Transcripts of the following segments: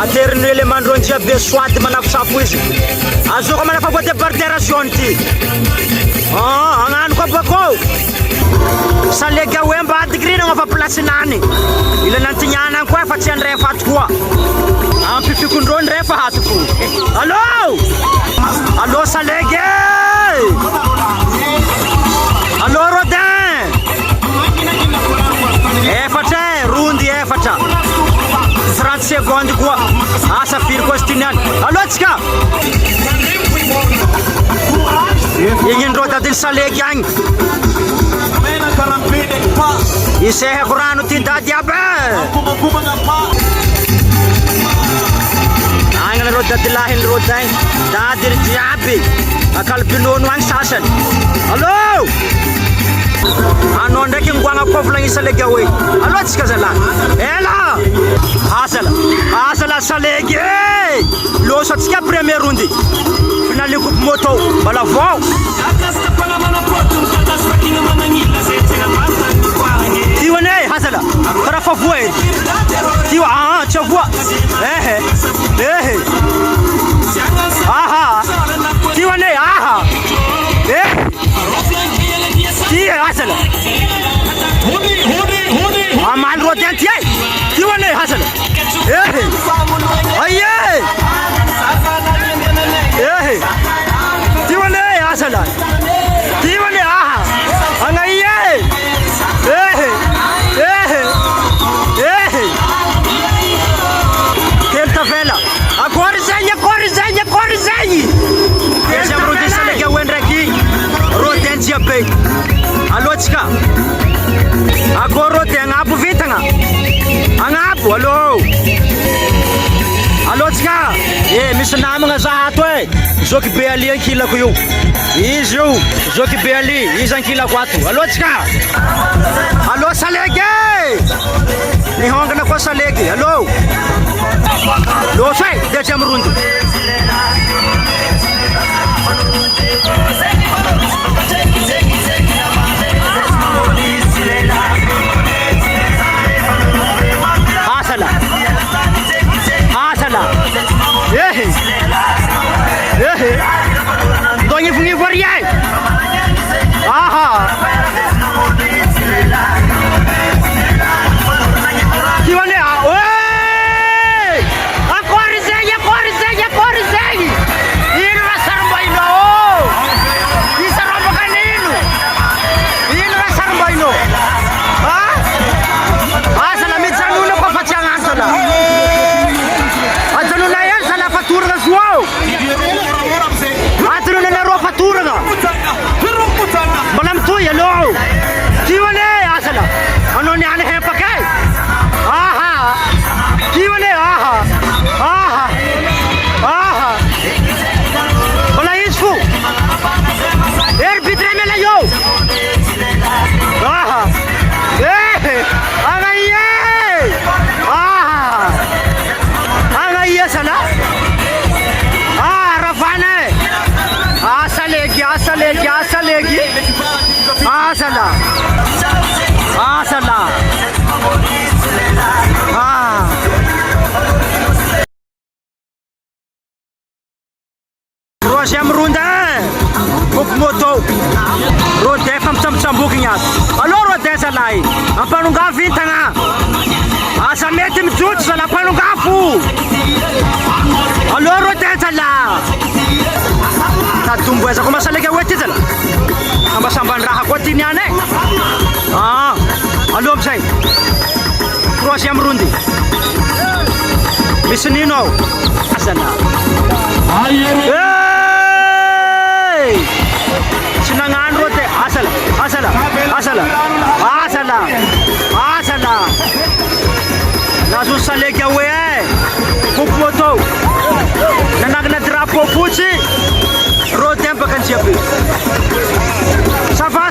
Aterny élément Anjiabe soit manafosafo izy. Azoko manafaboate barderation ty. Agnano koa bako. Salegy Awoe ambadiky rino fa place nany. Ilana antignana koa fa tsy andray faty koa. Ampifikondrô ndray fa haty fo. Allô? Allô Salegy? Allô Rodin? Efatra rundy efatra. 30 secondes koa. Asa firy koa stiniany. Allô tsika? Ingin dadil Salegy agny. Isehako rano ty dadiabe. Agny rô dadilahin rô zagny. Dadir jiaby. Akalbinono agny sasany. Allô? Anao ndraiky ngoagna kovolagny Salegy Awoe. Allô tsika zalahy? Ela! Asala Salegy. Loso atsika premier rundy. Finale coupe moto. Bala vao. Tiwane hasala. Para favor. Tiwa chavua. Aha. Tiwane aha. Tia hasala. Amal Rodin tia. Tiwane hasala. Aye. Tiwane hasala. Tiwane aha. Angaye. Tenta vela. Agora zenha. Esse é o Rodin Salegy Awoe ndraiky. Rodin Anjiabe. Allô tsika? Agora Rodin agnabo vitagna. Agnabo, allô? Allô tsika? Misy namagna zahato Zoky be ali ankilako io. Izy io, Zoky be ali, izy ankilako ato. Allô tsika? Allô Salegy? Nihongana koa Salegy. Allô? Loso deuxième round. Asala. Dongi fungi variai. Aha. Kiwane Awoe. Corre. Ino rasarba ino. Isaramba kanino. Ino rasarba ino. Asala mitsanuno kwa fatianga asala. Ajanuna yan sana fatura na suao. Ajanuna na ro fatura na. Malam tu ya lo. Kiwane asala. Ano ni ane hepa kai. Aha. Kiwane aha. Wala isfu. Bitre me la yo. Aha. Agaye sana. Rafane. Salegy. Asala. Troisième round. Coupe moto. Rodin famtsamboky nyat. Alors Rodin zalahy. Ampanongavo vitagna. Asa mety mijotso zala ampanongavo. Alors Rodin zala. Tatombo ezako Salegy Awoe ty zala. Sambasamban raha koa ty niany. Allô amizay. Troisième round. Misy nino ao? Asala. Tsy nagnano rô te. Asala. Nazo Salegy Awoe coupe moto. Nanagana drapeau fotsy. Rodin baka Anjiabe. Ça va.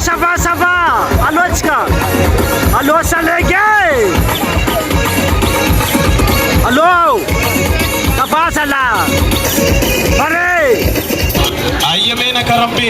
Allô tsika? Allô Salegy? Allô? Ça va zala? Pare. Aye mena karambe.